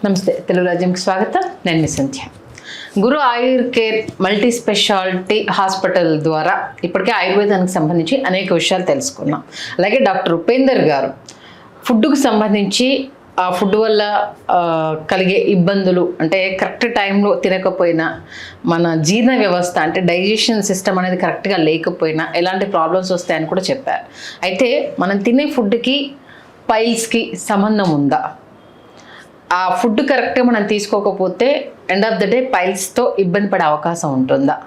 నమస్తే, తెలుగు రాజ్యంకి స్వాగతం. నేను మీ సంధ్య. గురు ఆయుర్ కేర్ మల్టీ స్పెషాలిటీ హాస్పిటల్ ద్వారా ఇప్పటికే ఆయుర్వేదానికి సంబంధించి అనేక విషయాలు తెలుసుకున్నాం. అలాగే డాక్టర్ ఉపేందర్ గారు ఫుడ్కు సంబంధించి ఆ ఫుడ్ వల్ల కలిగే ఇబ్బందులు, అంటే కరెక్ట్ టైంలో తినకపోయినా, మన జీర్ణ వ్యవస్థ అంటే డైజెషన్ సిస్టమ్ అనేది కరెక్ట్గా లేకపోయినా ఎలాంటి ప్రాబ్లమ్స్ వస్తాయని కూడా చెప్పారు. అయితే మనం తినే ఫుడ్కి పైల్స్కి సంబంధం ఉందా? ఆ ఫుడ్ కరెక్ట్గా మనం తీసుకోకపోతే ఎండ్ ఆఫ్ ద డే పైల్స్తో ఇబ్బంది పడే అవకాశం ఉంటుందా?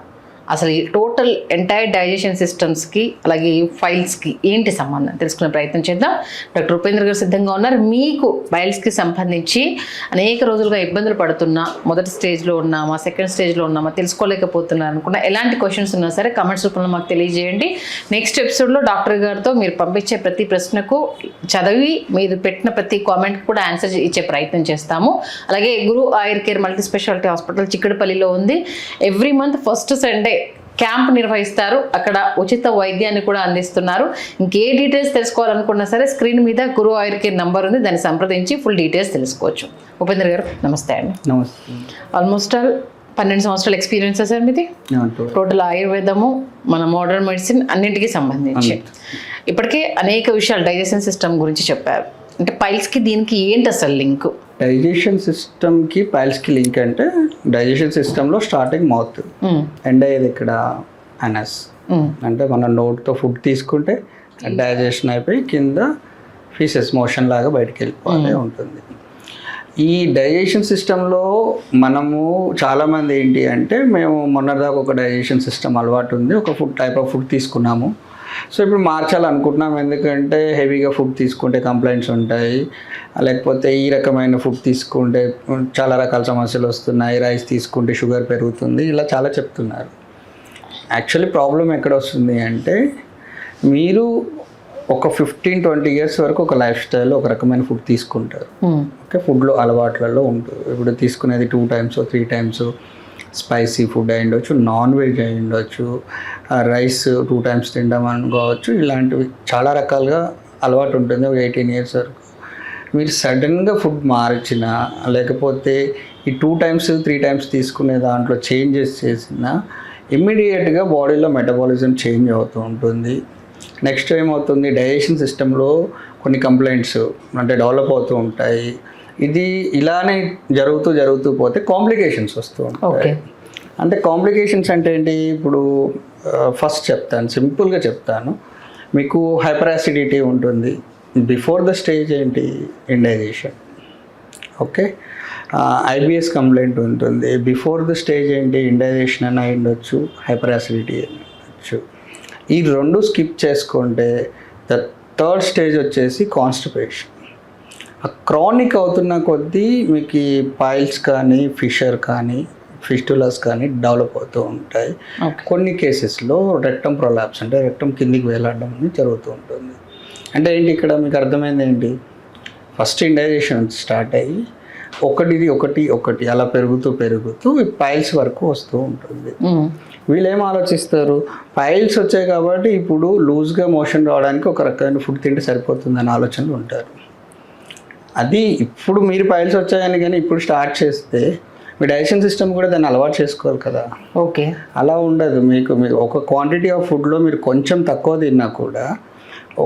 అసలు ఈ టోటల్ ఎంటైర్ డైజెషన్ సిస్టమ్స్కి అలాగే ఫైల్స్కి ఏంటి సంబంధం తెలుసుకునే ప్రయత్నం చేద్దాం. డాక్టర్ ఉపేంద్ర గారు సిద్ధంగా ఉన్నారు. మీకు పైల్స్కి సంబంధించి అనేక రోజులుగా ఇబ్బందులు పడుతున్నా, మొదటి స్టేజ్లో ఉన్నామా, సెకండ్ స్టేజ్లో ఉన్నామా, తెలుసుకోలేకపోతున్నారు అనుకున్నా, ఎలాంటి క్వశ్చన్స్ ఉన్నా సరే కమెంట్స్ రూపంలో మాకు తెలియజేయండి. నెక్స్ట్ ఎపిసోడ్లో డాక్టర్ గారితో మీరు పంపించే ప్రతి ప్రశ్నకు చదివి మీరు పెట్టిన ప్రతి కామెంట్కి కూడా ఆన్సర్ ఇచ్చే ప్రయత్నం చేస్తాము. అలాగే గురు ఆయుర్ కేర్ మల్టీ స్పెషాలిటీ హాస్పిటల్ చిక్కడపల్లిలో ఉంది. Every month first Sunday camp నిర్వహిస్తారు. అక్కడ ఉచిత వైద్యాన్ని కూడా అందిస్తున్నారు. ఇంకే డీటెయిల్స్ తెలుసుకోవాలనుకున్నా సరే స్క్రీన్ మీద గురు ఆయుర్ కేర్ నంబర్ ఉంది, దాన్ని సంప్రదించి ఫుల్ డీటెయిల్స్ తెలుసుకోవచ్చు. ఉపేంద్ర గారు నమస్తే అండి. నమస్తే. ఆల్మోస్ట్ 12 సంవత్సరాల ఎక్స్పీరియన్స్ సార్ మీది. టోటల్ ఆయుర్వేదము, మన మోడర్న్ మెడిసిన్ అన్నింటికి సంబంధించి ఇప్పటికే అనేక విషయాలు డైజెషన్ సిస్టమ్ గురించి చెప్పారు. అంటే పైల్స్కి దీనికి ఏంటి అసలు లింక్? డైజెషన్ సిస్టమ్కి పైల్స్కి లింక్ అంటే డైజెషన్ సిస్టంలో స్టార్టింగ్ మౌత్, ఎండ్ అయ్యేది ఇక్కడ అనస్. అంటే మనం నోట్తో ఫుడ్ తీసుకుంటే డైజెషన్ అయిపోయి కింద ఫీసెస్ మోషన్ లాగా బయటకు వెళ్ళిపోవాలి ఉంటుంది. ఈ డైజెషన్ సిస్టంలో మనము చాలామంది ఏంటి అంటే, మేము మొన్నటిదాకా ఒక డైజెషన్ సిస్టమ్ అలవాటు ఉంది, ఒక ఫుడ్ టైప్ ఆఫ్ ఫుడ్ తీసుకున్నాము, సో ఇప్పుడు మార్చాలనుకుంటున్నాం. ఎందుకంటే హెవీగా ఫుడ్ తీసుకుంటే కంప్లైంట్స్ ఉంటాయి, లేకపోతే ఈ రకమైన ఫుడ్ తీసుకుంటే చాలా రకాల సమస్యలు వస్తున్నాయి, రైస్ తీసుకుంటే షుగర్ పెరుగుతుంది, ఇలా చాలా చెప్తున్నారు. యాక్చువల్లీ ప్రాబ్లం ఎక్కడ వస్తుంది అంటే, మీరు ఒక 15-20 ఇయర్స్ వరకు ఒక లైఫ్ స్టైల్లో ఒక రకమైన ఫుడ్ తీసుకుంటారు. ఓకే, ఫుడ్లో అలవాట్లలో ఉంటుంది. ఇప్పుడు తీసుకునేది 2 times 3 times స్పైసీ ఫుడ్ అయి ఉండొచ్చు, నాన్ వెజ్ అయి ఉండొచ్చు, రైస్ 2 times తినడం అనుకోవచ్చు, ఇలాంటివి చాలా రకాలుగా అలవాటు ఉంటుంది. ఒక 18 years వరకు మీరు సడన్గా ఫుడ్ మార్చినా, లేకపోతే ఈ 2 times 3 times తీసుకునే దాంట్లో చేంజెస్ చేసినా ఇమ్మీడియట్గా బాడీలో మెటబాలిజం చేంజ్ అవుతూ ఉంటుంది. నెక్స్ట్ ఏమవుతుంది, డైజెషన్ సిస్టంలో కొన్ని కంప్లైంట్స్ అంటే డెవలప్ అవుతూ ఉంటాయి. ఇది ఇలానే జరుగుతూ పోతే కాంప్లికేషన్స్ వస్తూ ఉంటాయి. అంటే కాంప్లికేషన్స్ అంటే ఏంటి? ఇప్పుడు ఫస్ట్ చెప్తాను, సింపుల్గా చెప్తాను. మీకు హైపర్ యాసిడిటీ ఉంటుంది. బిఫోర్ ద స్టేజ్ ఏంటి? ఇండైజెషన్. ఓకే, ఐబిఎస్ కంప్లైంట్ ఉంటుంది. బిఫోర్ ద స్టేజ్ ఏంటి? ఇండైజెషన్ అని అయి ఉండొచ్చు, హైపర్ యాసిడిటీ అని ఉండొచ్చు. ఈ రెండు స్కిప్ చేసుకుంటే ద థర్డ్ స్టేజ్ వచ్చేసి కాన్స్టిపేషన్. క్రానిక్ అవుతున్న కొద్దీ మీకు ఈ పైల్స్ కానీ, ఫిషర్ కానీ, ఫిస్టులాస్ కానీ డెవలప్ అవుతూ ఉంటాయి. కొన్ని కేసెస్లో రెక్టమ్ ప్రొలాప్స్ అంటే రెక్టమ్ కిందికి వేలాడడం అనేది జరుగుతూ ఉంటుంది. అంటే ఏంటి ఇక్కడ మీకు అర్థమైంది ఏంటి? ఫస్ట్ ఇండైజెషన్ స్టార్ట్ అయ్యి ఒకటి అలా పెరుగుతూ ఈ పైల్స్ వరకు వస్తూ ఉంటుంది. వీళ్ళు ఏం ఆలోచిస్తారు, పైల్స్ వచ్చాయి కాబట్టి ఇప్పుడు లూజ్గా మోషన్ రావడానికి ఒక రకమైన ఫుడ్ తింటే సరిపోతుందని ఆలోచనలు ఉంటారు. అది ఇప్పుడు మీరు పైల్స్ వచ్చాయని కానీ ఇప్పుడు స్టార్ట్ చేస్తే మీ డైజెషన్ సిస్టమ్ కూడా దాన్ని అలవాటు చేసుకోవాలి కదా. ఓకే, అలా ఉండదు. మీకు ఒక క్వాంటిటీ ఆఫ్ ఫుడ్లో మీరు కొంచెం తక్కువ తిన్నా కూడా,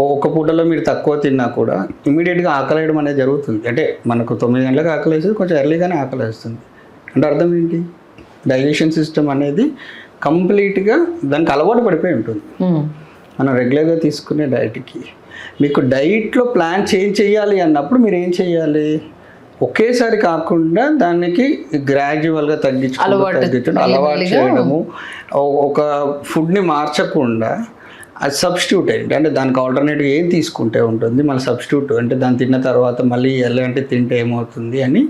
ఒక పూటలో మీరు తక్కువ తిన్నా కూడా ఇమీడియట్గా ఆకలేయడం అనేది జరుగుతుంది. అంటే మనకు 9 గంటలకు ఆకలి వేస్తుంది, కొంచెం ఎర్లీగానే ఆకలి వేస్తుంది. అంటే అర్థం ఏంటి? డైజెషన్ సిస్టమ్ అనేది కంప్లీట్గా దానికి అలవాటు పడిపోయి ఉంటుంది. మనం రెగ్యులర్గా తీసుకునే డైట్కి మీకు డైట్లో ప్లాన్ చేంజ్ చేయాలి అన్నప్పుడు మీరు ఏం చేయాలి? ఒకేసారి కాకుండా దానికి గ్రాడ్యువల్గా తగ్గించడం, అలవాటు చేయడము. ఒక ఫుడ్ని మార్చకుండా అది సబ్స్టిట్యూట్ అయ్యింది అంటే దానికి ఆల్టర్నేటివ్ ఏం తీసుకుంటే ఉంటుంది, మళ్ళీ సబ్స్టిట్యూట్ అంటే దాన్ని తిన్న తర్వాత మళ్ళీ ఎలాంటి తింటే ఏమవుతుంది అని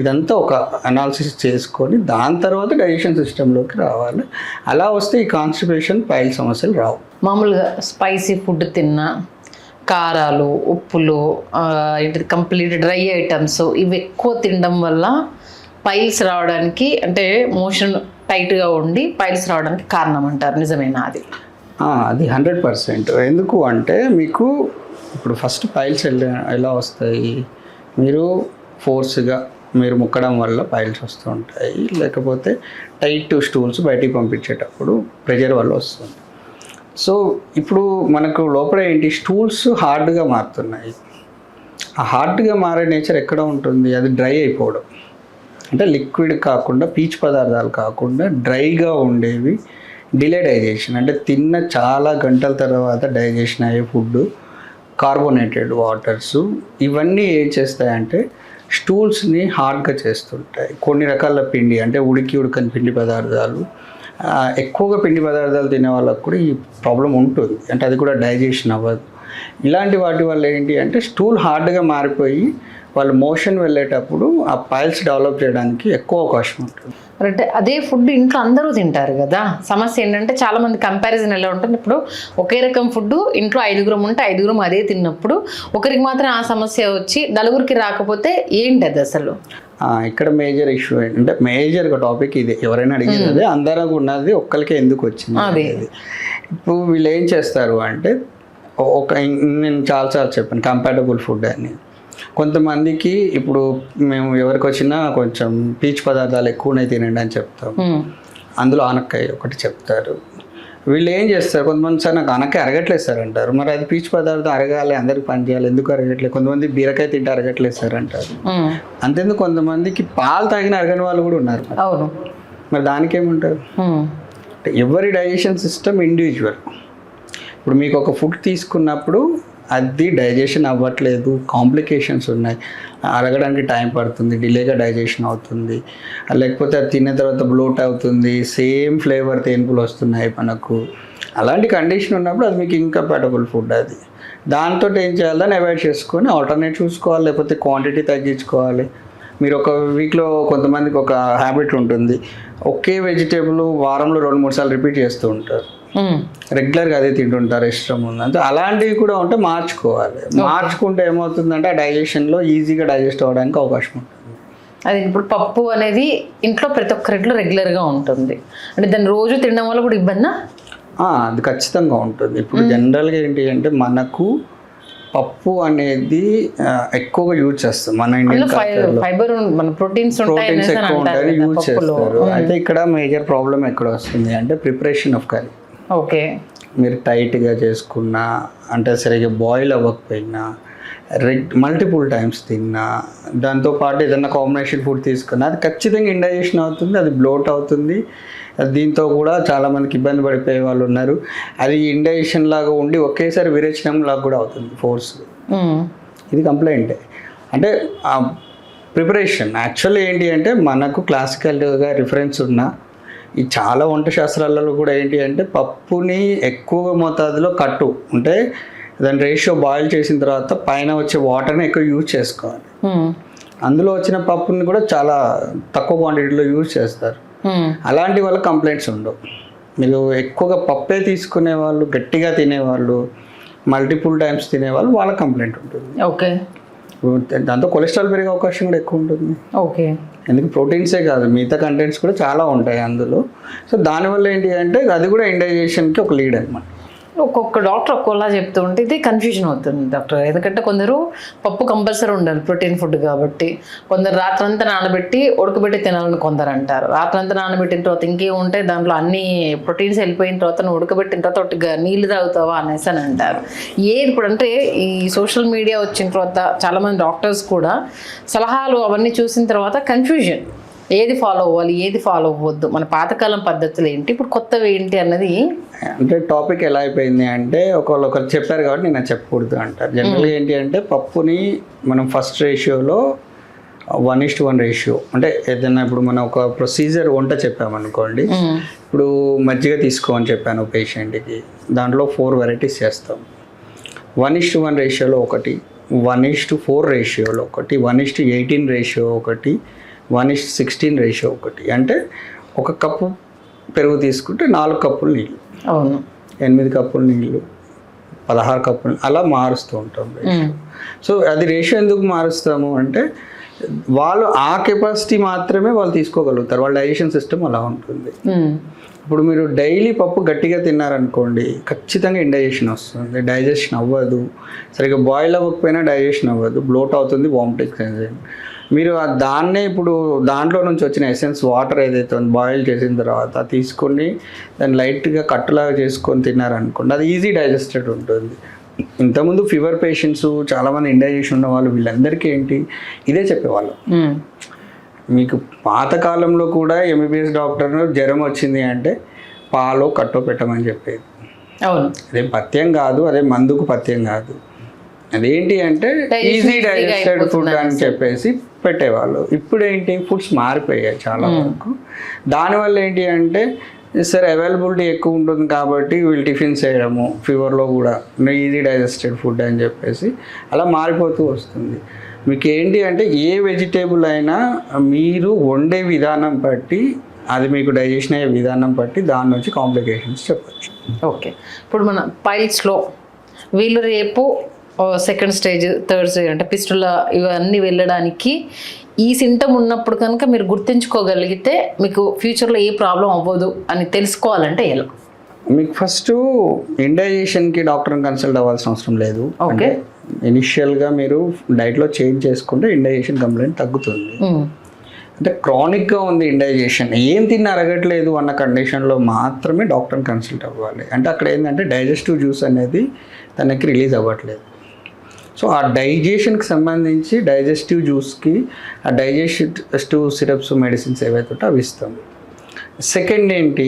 ఇదంతా ఒక అనాలిసిస్ చేసుకొని దాని తర్వాత డైజెషన్ సిస్టంలోకి రావాలి. అలా వస్తే ఈ కాన్స్టిపేషన్, పైల్ సమస్యలు రావు. మామూలుగా స్పైసీ ఫుడ్ తిన్నా, కారాలు, ఉప్పులు, కంప్లీట్ డ్రై ఐటమ్స్ ఇవి ఎక్కువ తినడం వల్ల పైల్స్ రావడానికి, అంటే మోషన్ టైట్గా ఉండి పైల్స్ రావడానికి కారణం అంటారు. నిజమేనా అది? అది 100%. ఎందుకు అంటే మీకు ఇప్పుడు ఫస్ట్ పైల్స్ ఎలా వస్తాయి, మీరు ఫోర్స్గా మీరు ముక్కడం వల్ల పైల్స్ వస్తూ ఉంటాయి, లేకపోతే టైట్ స్టూల్స్ బయటికి పంపించేటప్పుడు ప్రెషర్ వల్ల వస్తుంది. సో ఇప్పుడు మనకు లోపల ఏంటి, స్టూల్స్ హార్డ్గా మారుతున్నాయి. ఆ హార్డ్గా మారే నేచర్ ఎక్కడ ఉంటుంది, అది డ్రై అయిపోవడం. అంటే లిక్విడ్ కాకుండా, పీచు పదార్థాలు కాకుండా డ్రైగా ఉండేవి డిలే డైజెషన్. అంటే తిన్న చాలా గంటల తర్వాత డైజెషన్ అయ్యే ఫుడ్, కార్బోనేటెడ్ వాటర్స్, ఇవన్నీ ఏం చేస్తాయంటే స్టూల్స్ని హార్డ్గా చేస్తుంటాయి. కొన్ని రకాల పిండి, అంటే ఉడకని పిండి పదార్థాలు, ఎక్కువగా పిండి పదార్థాలు తినే వాళ్ళకు కూడా ఈ ప్రాబ్లం ఉంటుంది. అంటే అది కూడా డైజెషన్ అవ్వదు. ఇలాంటి వాటి వల్ల ఏంటి అంటే స్టూల్ హార్డ్గా మారిపోయి వాళ్ళు మోషన్ వెళ్ళేటప్పుడు ఆ పైల్స్ డెవలప్ చేయడానికి ఎక్కువ అవకాశం ఉంటుంది. అంటే అదే ఫుడ్ ఇంట్లో అందరూ తింటారు కదా. సమస్య ఏంటంటే చాలా మంది కంపారిజన్ ఎలా ఉంటుంది, ఇప్పుడు ఒకే రకం ఫుడ్ ఇంట్లో 5 ఉంటే 5 అదే తిన్నప్పుడు ఒకరికి మాత్రం ఆ సమస్య వచ్చి నలుగురికి రాకపోతే ఏంటి అది అసలు? ఇక్కడ మేజర్ ఇష్యూ ఏంటంటే, మేజర్గా టాపిక్ ఇది, ఎవరైనా అడిగేది అదే, అందరికి ఉన్నది ఒక్కరికే ఎందుకు వచ్చింది అనేది. ఇప్పుడు వీళ్ళు ఏం చేస్తారు అంటే, నేను చాలాసార్లు చెప్పాను కంపాటబుల్ ఫుడ్ అని. కొంతమందికి ఇప్పుడు మేము ఎవరికి వచ్చినా కొంచెం పీచు పదార్థాలు ఎక్కువనే తినండి అని చెప్తాం. అందులో ఆనక్కాయ ఒకటి చెప్తారు. వీళ్ళు ఏం చేస్తారు, కొంతమంది సార్ నాకు ఆనక్కాయ అరగట్లేదు సార్ అంటారు. మరి అది పీచు పదార్థం అరగాలి, అందరికి పని చేయాలి, ఎందుకు అరగట్లేదు? కొంతమంది బీరకాయ తింటే అరగట్లేదు సార్ అంటారు. అంతేందుకు కొంతమందికి పాలు తాగిన అరగని వాళ్ళు కూడా ఉన్నారు. అవును, మరి దానికి ఏమంటారు? ఎవరి డైజెషన్ సిస్టమ్ ఇండివిజువల్. ఇప్పుడు మీకు ఒక ఫుడ్ తీసుకున్నప్పుడు అది డైజెషన్ అవ్వట్లేదు, కాంప్లికేషన్స్ ఉన్నాయి, అరగడానికి టైం పడుతుంది, డిలేగా డైజెషన్ అవుతుంది, లేకపోతే అది తిన్న తర్వాత బ్లోట్ అవుతుంది, సేమ్ ఫ్లేవర్ తేన్పులు వస్తున్నాయి మనకు. అలాంటి కండిషన్ ఉన్నప్పుడు అది మీకు ఇంకంపాటబుల్ ఫుడ్. అది దాంతో ఏం చేయాలని అవాయిడ్ చేసుకొని ఆల్టర్నేట్ చూసుకోవాలి, లేకపోతే క్వాంటిటీ తగ్గించుకోవాలి. మీరు ఒక వీక్లో కొంతమందికి ఒక హ్యాబిట్ ఉంటుంది, ఒకే వెజిటేబుల్ వారంలో 2-3 సార్లు రిపీట్ చేస్తూ ఉంటారు, రెగ్యులర్గా అదే తింటుంటారు, ఇష్టం ఉంది. అంటే అలాంటివి కూడా ఉంటే మార్చుకోవాలి. మార్చుకుంటే ఏమవుతుందంటే ఆ డైజెషన్లో ఈజీగా డైజెస్ట్ అవ్వడానికి అవకాశం ఉంటుంది. అది ఇప్పుడు పప్పు అనేది ఇంట్లో ప్రతి ఒక్కరింట్లో రెగ్యులర్గా ఉంటుంది, అంటే దాన్ని రోజు తినడం వల్ల కూడా ఇబ్బందా? అది ఖచ్చితంగా ఉంటుంది. ఇప్పుడు జనరల్గా ఏంటి అంటే మనకు పప్పు అనేది ఎక్కువగా యూజ్ చేస్తాం మన ఇండియన్ ఫైబర్, మన ప్రోటీన్స్ ఎక్కువ ఉంటాయని యూజ్ చేస్తారు. అయితే ఇక్కడ మేజర్ ప్రాబ్లం ఎక్కడ వస్తుంది అంటే ప్రిపరేషన్ ఆఫ్ కర్రీ. ఓకే, మీరు టైట్గా చేసుకున్నా, అంటే సరిగ్గా బాయిల్ అవ్వకపోయినా, మల్టిపుల్ టైమ్స్ తిన్నా, దాంతోపాటు ఏదైనా కాంబినేషన్ ఫుడ్ తీసుకున్నా అది ఖచ్చితంగా ఇండైజెషన్ అవుతుంది, అది బ్లోట్ అవుతుంది. దీంతో కూడా చాలామందికి ఇబ్బంది పడిపోయే వాళ్ళు ఉన్నారు. అది ఇండైజెషన్ లాగా ఉండి ఒకేసారి విరేచనం లాగా కూడా అవుతుంది ఫోర్స్. ఇది కంప్లైంటే. అంటే ప్రిపరేషన్ యాక్చువల్లీ ఏంటి అంటే మనకు క్లాసికల్గా రిఫరెన్స్ ఉన్న ఈ చాలా వంట శాస్త్రాలలో కూడా ఏంటి అంటే పప్పుని ఎక్కువ మోతాదులో కట్టు, అంటే దాని రేషియో బాయిల్ చేసిన తర్వాత పైన వచ్చే వాటర్ని ఎక్కువ యూజ్ చేసుకోవాలి. అందులో వచ్చిన పప్పుని కూడా చాలా తక్కువ క్వాంటిటీలో యూజ్ చేస్తారు. అలాంటి వాళ్ళ కంప్లైంట్స్ ఉండవు. మీరు ఎక్కువగా పప్పే తీసుకునే వాళ్ళు, గట్టిగా తినేవాళ్ళు, మల్టిపుల్ టైమ్స్ తినేవాళ్ళు, వాళ్ళ కంప్లైంట్ ఉంటుంది. ఓకే, దాంతో కొలెస్ట్రాల్ పెరిగే అవకాశం కూడా ఎక్కువ ఉంటుంది. ఓకే, ఎందుకు ప్రోటీన్సే కాదు మిగతా కంటెంట్స్ కూడా చాలా ఉంటాయి అందులో. సో దానివల్ల ఏంటి అంటే అది కూడా ఇండైజెషన్కి ఒక లీడ్ అనమాట. ఒక్కొక్క డాక్టర్ ఒక్కోలా చెప్తూ ఉంటే ఇది కన్ఫ్యూజన్ అవుతుంది డాక్టర్. ఎందుకంటే కొందరు పప్పు కంపల్సరీ ఉండాలి ప్రోటీన్ ఫుడ్ కాబట్టి, కొందరు రాత్రంతా నానబెట్టి ఉడకబెట్టి తినాలని కొందరు అంటారు. రాత్రంతా నానబెట్టిన తర్వాత ఇంకేం ఉంటే దాంట్లో అన్ని ప్రోటీన్స్ వెళ్ళిపోయిన తర్వాత నువ్వు ఉడకబెట్టిన తర్వాత ఒకటిగా నీళ్ళు తాగుతావా అనేసి అని అంటారు. ఇప్పుడు అంటే ఈ సోషల్ మీడియా వచ్చిన తర్వాత చాలామంది డాక్టర్స్ కూడా సలహాలు అవన్నీ చూసిన తర్వాత కన్ఫ్యూజన్, ఏది ఫాలో అవ్వాలి, ఏది ఫాలో అవ్వద్దు, మన పాతకాలం పద్ధతులు ఏంటి, ఇప్పుడు కొత్తవి ఏంటి అన్నది. అంటే టాపిక్ ఎలా అయిపోయింది అంటే ఒకరు చెప్పారు కాబట్టి నేను చెప్పకూడదు అంటారు. జనరల్గా ఏంటి అంటే పప్పుని మనం ఫస్ట్ రేషియోలో 1:1 రేషియో, అంటే ఏదైనా ఇప్పుడు మనం ఒక ప్రొసీజర్ వంట చెప్పామనుకోండి, ఇప్పుడు మజ్జిగ తీసుకోమని చెప్పాను పేషెంట్కి, దాంట్లో 4 వెరైటీస్ చేస్తాం. 1:1 రేషియోలో ఒకటి, 1:4 రేషియోలో ఒకటి, 1:18 రేషియో ఒకటి, 1:16 రేషియో ఒకటి. అంటే 1 కప్పు పెరుగు తీసుకుంటే 4 కప్పులు నీళ్ళు, అవును, 8 కప్పులు నీళ్ళు, 16 కప్పులు, అలా మారుస్తూ ఉంటాం రేషియో. సో అది రేషియో ఎందుకు మారుస్తాము అంటే వాళ్ళు ఆ కెపాసిటీ మాత్రమే వాళ్ళు తీసుకోగలుగుతారు, వాళ్ళ డైజెషన్ సిస్టమ్ అలా ఉంటుంది. ఇప్పుడు మీరు డైలీ పప్పు గట్టిగా తిన్నారనుకోండి ఖచ్చితంగా ఇండైజెషన్ వస్తుంది, డైజెషన్ అవ్వదు, సరిగ్గా బాయిల్ అవ్వకపోయినా డైజెషన్ అవ్వదు, బ్లోట్ అవుతుంది, వామిటింగ్ సెన్సేషన్. మీరు దాన్నే ఇప్పుడు దాంట్లో నుంచి వచ్చిన ఎసెన్స్ వాటర్ ఏదైతే ఉందో బాయిల్ చేసిన తర్వాత తీసుకొని దాన్ని లైట్గా కట్టులాగా చేసుకొని తిన్నారనుకోండి, అది ఈజీ డైజెస్టెడ్ ఉంటుంది. ఇంతకుముందు ఫీవర్ పేషెంట్స్ చాలామంది ఇండైజెషన్ ఉన్న వాళ్ళు వీళ్ళందరికీ ఏంటి ఇదే చెప్పేవాళ్ళు. మీకు పాతకాలంలో కూడా ఎంబీబీఎస్ డాక్టర్ జ్వరం వచ్చింది అంటే పాలో కట్టో పెట్టమని చెప్పేది. అవును, అదేం పథ్యం కాదు, అదే మందుకు పథ్యం కాదు. అదేంటి అంటే ఈజీ డైజెస్టెడ్ ఫుడ్ అని చెప్పేసి పెట్టేవాళ్ళు. ఇప్పుడు ఏంటి ఫుడ్స్ మారిపోయాయి చాలా వరకు. దానివల్ల ఏంటి అంటే సరే అవైలబిలిటీ ఎక్కువ ఉంటుంది కాబట్టి వీళ్ళు టిఫిన్స్ చేయడము ఫీవర్లో కూడా ఈజీ డైజెస్టెడ్ ఫుడ్ అని చెప్పేసి అలా మారిపోతూ వస్తుంది. మీకు ఏంటి అంటే ఏ వెజిటేబుల్ అయినా మీరు వండే విధానం బట్టి, అది మీకు డైజెషన్ అయ్యే విధానం బట్టి దాని నుంచి కాంప్లికేషన్స్ చెప్పచ్చు. ఓకే, ఇప్పుడు మన పైల్స్లో వీళ్ళు రేపు సెకండ్ స్టేజ్, థర్డ్ స్టేజ్ అంటే పిస్టులా ఇవన్నీ వెళ్ళడానికి ఈ సింటమ్ ఉన్నప్పుడు కనుక మీరు గుర్తించుకోగలిగితే మీకు ఫ్యూచర్లో ఏ ప్రాబ్లం అవ్వదు అని తెలుసుకోవాలంటే ఎలా? మీకు ఫస్ట్ ఇండైజెషన్కి డాక్టర్ని కన్సల్ట్ అవ్వాల్సిన అవసరం లేదు. ఓకే, ఇనిషియల్గా మీరు డైట్లో చేంజ్ చేసుకుంటే ఇండైజెషన్ కంప్లైంట్ తగ్గుతుంది. అంటే క్రానిక్గా ఉంది ఇండైజెషన్, ఏం తిన్న అరగట్లేదు అన్న కండిషన్లో మాత్రమే డాక్టర్ని కన్సల్ట్ అవ్వాలి. అంటే అక్కడ ఏంటంటే డైజెస్టివ్ జ్యూస్ అనేది తనకి రిలీజ్ అవ్వట్లేదు. సో ఆ డైజెషన్కి సంబంధించి డైజెస్టివ్ జ్యూస్కి ఆ డైజెస్టివ్ సిరప్స్ మెడిసిన్స్ ఏవైతే ఉంటే అవి ఇస్తాం. సెకండ్ ఏంటి,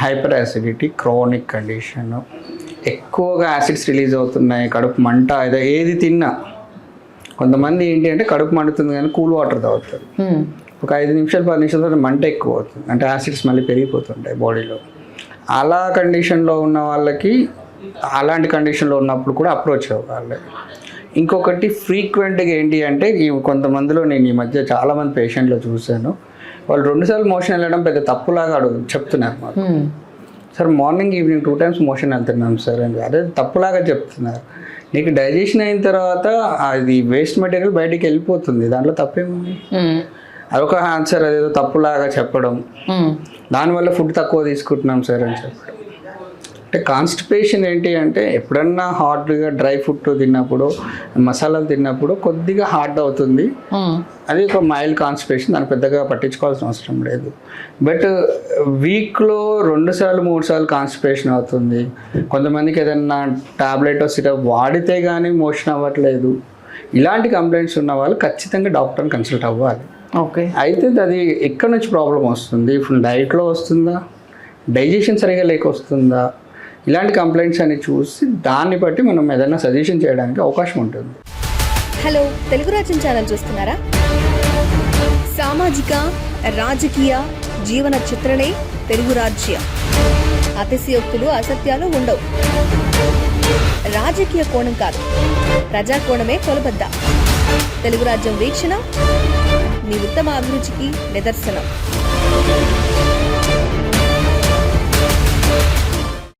హైపర్ యాసిడిటీ క్రానిక్ కండిషన్, ఎక్కువగా యాసిడ్స్ రిలీజ్ అవుతున్నాయి, కడుపు మంట, ఏది తిన్నా. కొంతమంది ఏంటి అంటే కడుపు మండుతుంది కానీ కూల్ వాటర్ తాగుతారు, ఒక 5 నిమిషాలు 10 నిమిషాల తర్వాత మంట ఎక్కువ అవుతుంది, అంటే యాసిడ్స్ మళ్ళీ పెరిగిపోతుంటాయి బాడీలో. అలా కండిషన్లో ఉన్న వాళ్ళకి అలాంటి కండిషన్లో ఉన్నప్పుడు కూడా అప్రోచ్ అవ్వాలి. ఇంకొకటి ఫ్రీక్వెంట్గా ఏంటి అంటే కొంతమందిలో నేను ఈ మధ్య చాలామంది పేషెంట్లు చూశాను, వాళ్ళు 2 సార్లు మోషన్ వెళ్ళడం పెద్ద తప్పులాగా చెప్తున్నారు మాకు. Sir morning evening 2 times motion వెళ్తున్నాం సార్ అని, అదే తప్పులాగా చెప్తున్నారు. నీకు డైజెషన్ అయిన తర్వాత అది వేస్ట్ మెటీరియల్ బయటికి వెళ్ళిపోతుంది, దాంట్లో తప్పేముంది? అదొక ఆన్సర్, అదేదో తప్పులాగా చెప్పడం, దానివల్ల ఫుడ్ తక్కువ తీసుకుంటున్నాం సార్ అని చెప్పడం. అంటే కాన్స్టిపేషన్ ఏంటి అంటే ఎప్పుడన్నా హాట్గా డ్రై ఫుడ్ తిన్నప్పుడు, మసాలాలు తిన్నప్పుడు కొద్దిగా హార్డ్ అవుతుంది, అది ఒక మైల్డ్ కాన్స్టిపేషన్, దాన్ని పెద్దగా పట్టించుకోవాల్సిన అవసరం లేదు. బట్ వీక్లో 2 సార్లు 3 సార్లు కాన్స్టిపేషన్ అవుతుంది. కొంతమందికి ఏదన్నా టాబ్లెట్ సిరప్ వాడితే కానీ మోషన్ అవ్వట్లేదు. ఇలాంటి కంప్లైంట్స్ ఉన్న వాళ్ళు ఖచ్చితంగా డాక్టర్ని కన్సల్ట్ అవ్వాలి. ఓకే, అయితే అది ఎక్కడి నుంచి ప్రాబ్లం వస్తుంది, ఇప్పుడు డైట్లో వస్తుందా, డైజెషన్ సరిగా లేక వస్తుందా, ఇలాంటి కంప్లైంట్స్ అని చూసి దాన్ని బట్టి మనం ఏదైనా సజెషన్ చేయడానికి అవకాశం ఉంటుంది. హలో, తెలుగు రాజ్యం ఛానల్ చూస్తున్నారా? సామాజిక రాజకీయ జీవన చిత్రణే తెలుగు రాజ్యం. అతిశయోక్తులు అసత్యాలు ఉండవు. రాజకీయ కోణం కాదు, ప్రజా కోణమే కొలబద్ద. తెలుగు రాజ్యం వీక్షణ మీ ఉత్తమ అభిరుచికి నిదర్శనం.